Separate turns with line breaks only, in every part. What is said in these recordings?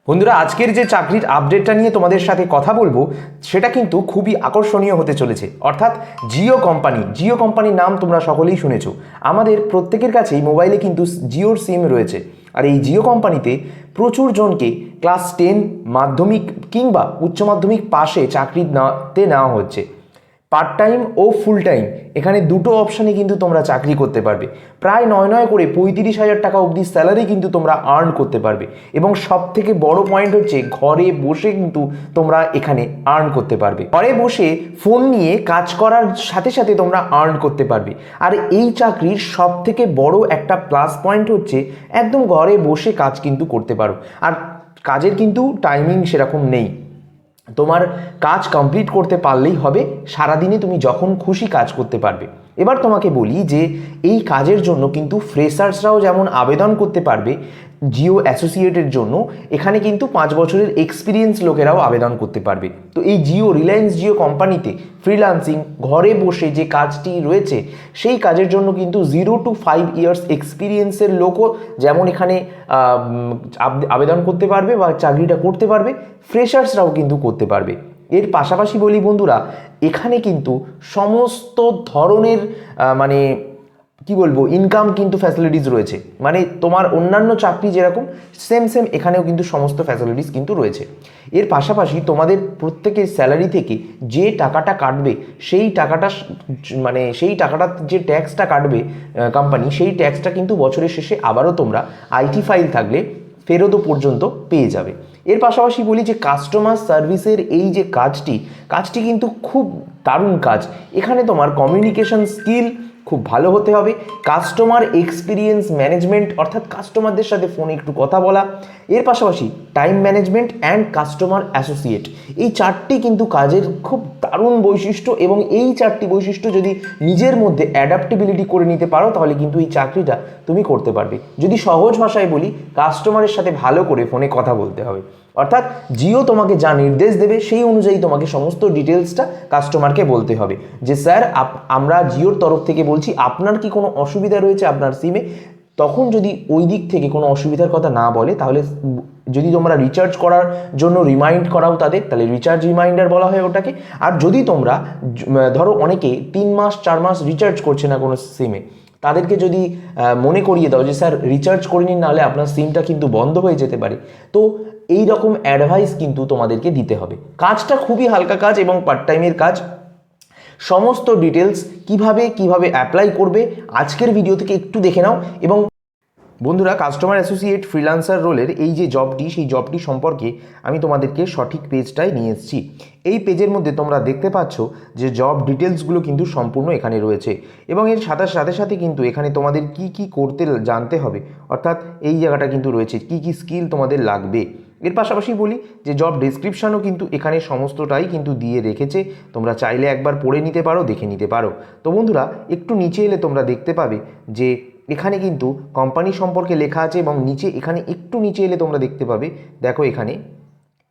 বন্ধুরা, আজকের যে চাকরির আপডেটটা নিয়ে তোমাদের সাথে কথা বলবো সেটা কিন্তু খুবই আকর্ষণীয় হতে চলেছে। অর্থাৎ জিও কোম্পানির নাম তোমরা সকলেই শুনেছো। আমাদের প্রত্যেকের কাছেই মোবাইলে কিন্তু জিওর সিম রয়েছে। আর এই জিও কোম্পানিতে প্রচুর জনকে ক্লাস 10 মাধ্যমিক কিংবা উচ্চ মাধ্যমিক পাশে চাকরি নেওয়া হচ্ছে। পার্ট টাইম ও ফুল টাইম এখানে দুটো অপশানে কিন্তু তোমরা চাকরি করতে পারবে। প্রায় নয় করে 35,000 টাকা অবধি স্যালারি কিন্তু তোমরা আর্ন করতে পারবে। এবং সব থেকে বড় পয়েন্ট হচ্ছে ঘরে বসে কিন্তু তোমরা এখানে আর্ন করতে পারবে। ঘরে বসে ফোন নিয়ে কাজ করার সাথে সাথে তোমরা আর্ন করতে পারবে। আর এই চাকরির সব থেকে বড় একটা প্লাস পয়েন্ট হচ্ছে একদম ঘরে বসে কাজ কিন্তু করতে পারো। আর কাজের কিন্তু টাইমিং সেরকম নেই, তোমার কাজ কমপ্লিট করতে পারলেই হবে। সারাদিনে তুমি যখন খুশি কাজ করতে পারবে। এবার তোমাকে বলি যে এই কাজের জন্য কিন্তু ফ্রেশার্সরাও যেমন আবেদন করতে পারবে, জিও অ্যাসোসিয়েটের জন্য এখানে কিন্তু 5 বছরের এক্সপিরিয়েন্স লোকেরাও আবেদন করতে পারবে। তো এই রিলায়েন্স জিও কোম্পানিতে ফ্রিল্যান্সিং ঘরে বসে যে কাজটি রয়েছে সেই কাজের জন্য কিন্তু 0 to 5 ইয়ার্স এক্সপিরিয়েন্সের লোকও যেমন এখানে আবেদন করতে পারবে বা চাকরিটা করতে পারবে, ফ্রেশার্সরাও কিন্তু করতে পারবে। এর পাশাপাশি বলি বন্ধুরা, এখানে কিন্তু সমস্ত ধরনের মানে কি বলবো ইনকাম কিন্তু ফ্যাসিলিটিস রয়েছে। মানে তোমার অন্যান্য চাকরি যেরকম সেম এখানেও কিন্তু সমস্ত ফ্যাসিলিটিস কিন্তু রয়েছে। এর পাশাপাশি তোমাদের প্রত্যেকের স্যালারি থেকে যে টাকাটা কাটবে সেই টাকাটা যে ট্যাক্সটা কাটবে কোম্পানি, সেই ট্যাক্সটা কিন্তু বছরের শেষে আবারও তোমরা আইটি ফাইল থাকলে ফেরতও পর্যন্ত পেয়ে যাবে। এর পাশাপাশি বলি যে কাস্টমার সার্ভিসের এই যে কাজটি কিন্তু খুব দারুণ কাজ। এখানে তোমার কমিউনিকেশন স্কিল খুব ভালো হতে হবে, কাস্টমার এক্সপিরিয়েন্স ম্যানেজমেন্ট অর্থাৎ কাস্টমারদের সাথে ফোনে একটু কথা বলা, এর পাশাপাশি time management and customer associate, এই চারটি কিন্তু কাজের খুব দারুণ বৈশিষ্ট্য। এবং এই চারটি বৈশিষ্ট্য যদি নিজের মধ্যে অ্যাডাপ্টেবিলিটি করে নিতে পারো তাহলে কিন্তু এই চাকরিটা তুমি করতে পারবে। যদি সহজ ভাষায় বলি, কাস্টমারের সাথে ভালো করে ফোনে কথা বলতে হবে। অর্থাৎ জিও তোমাকে যা নির্দেশ দেবে সেই অনুযায়ী তোমাকে সমস্ত ডিটেলসটা কাস্টমারকে বলতে হবে যে স্যার আমরা জিওর তরফ থেকে বলছি, আপনার কি কোনো অসুবিধা রয়েছে আপনার সিমে। তখন যদি ওই দিক থেকে কোনো অসুবিধার কথা না বলে, তাহলে যদি তোমরা রিচার্জ করার জন্য রিমাইন্ড করাও তাদের, তাহলে রিচার্জ রিমাইন্ডার বলা হয় ওটাকে। আর যদি তোমরা ধরো অনেকে 3 মাস 4 মাস রিচার্জ করছে না কোনো সিমে, তাদেরকে যদি মনে করিয়ে দাও যে স্যার রিচার্জ করে নিন, নাহলে আপনার সিমটা কিন্তু বন্ধ হয়ে যেতে পারে, তো এই রকম অ্যাডভাইস কিন্তু তোমাদেরকে দিতে হবে। কাজটা খুবই হালকা কাজ এবং পার্ট টাইমের কাজ। সমস্ত ডিটেলস কিভাবে অ্যাপ্লাই করবে আজকের ভিডিও থেকে একটু দেখে নাও। এবং বন্ধুরা, কাস্টমার অ্যাসোসিয়েট ফ্রিল্যান্সার রোলের এই যে জবটি, সেই জবটি সম্পর্কে আমি তোমাদেরকে সঠিক পেজটায় নিয়ে এসেছি। এই পেজের মধ্যে তোমরা দেখতে পাচ্ছ যে জব ডিটেলসগুলো কিন্তু সম্পূর্ণ এখানে রয়েছে। এবং এর সাথে সাথে কিন্তু এখানে তোমাদের কি করতে জানতে হবে, অর্থাৎ এই জায়গাটা কিন্তু রয়েছে কি স্কিল তোমাদের লাগবে। এর পাশাপাশি বলি যে জব ডেসক্রিপশানও কিন্তু এখানে সমস্তটাই কিন্তু দিয়ে রেখেছে, তোমরা চাইলে একবার পড়ে নিতে পারো, দেখে নিতে পারো। তো বন্ধুরা, একটু নিচে এলে তোমরা দেখতে পাবে যে এখানে কিন্তু কোম্পানি সম্পর্কে লেখা আছে। এবং একটু নিচে এলে তোমরা দেখতে পাবে, দেখো এখানে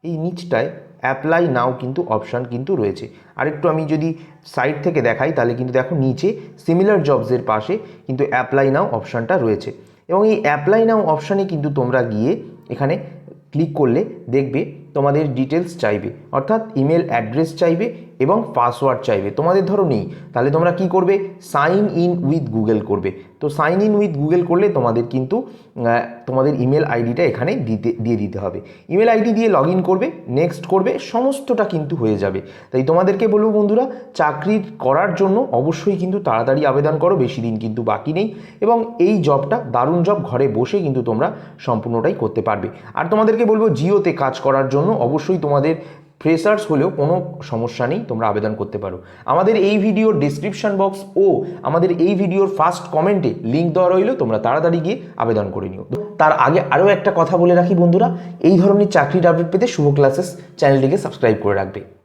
এই নিচটায় অ্যাপ্লাই নাও কিন্তু অপশান কিন্তু রয়েছে। আরেকটু আমি যদি সাইড থেকে দেখাই তাহলে কিন্তু দেখো নিচে সিমিলার জবসের পাশে কিন্তু অ্যাপ্লাই নাও অপশানটা রয়েছে। এবং এই অ্যাপ্লাই নাও অপশানে কিন্তু তোমরা গিয়ে এখানে ক্লিক করলে দেখবে তোমাদের ডিটেলস চাইবে, অর্থাৎ ইমেল অ্যাড্রেস চাইবে এবং পাসওয়ার্ড চাইবে। তোমাদের ধরো নেই, তাহলে তোমরা কি করবে, সাইন ইন উইথ গুগল করবে। তো সাইন ইন উইথ গুগল করলে তোমাদের কিন্তু তোমাদের ইমেল আইডিটা এখানে দিয়ে দিতে হবে। ইমেল আইডি দিয়ে লগ ইন করবে, নেক্সট করবে, সমস্তটা কিন্তু হয়ে যাবে। তাই তোমাদেরকে বলবো বন্ধুরা, চাকরি করার জন্য অবশ্যই কিন্তু তাড়াতাড়ি আবেদন করো, বেশি দিন কিন্তু বাকি নেই। এবং এই জবটা দারুণ জব, ঘরে বসে কিন্তু তোমরা সম্পূর্ণটাই করতে পারবে। আর তোমাদেরকে বলবো জিওতে কাজ করার জন্য অবশ্যই তোমাদের ফ্রেশার্স হলেও কোনো সমস্যা নেই, তোমরা আবেদন করতে পারো। আমাদের এই ভিডিওর ডিসক্রিপশন বক্স ও আমাদের এই ভিডিওর ফার্স্ট কমেন্টে লিঙ্ক দেওয়া রইল, তোমরা তাড়াতাড়ি গিয়ে আবেদন করে নিও। তার আগে আরও একটা কথা বলে রাখি বন্ধুরা, এই ধরনের চাকরির আপডেট পেতে শুভ ক্লাসেস চ্যানেলটিকে সাবস্ক্রাইব করে রাখবে।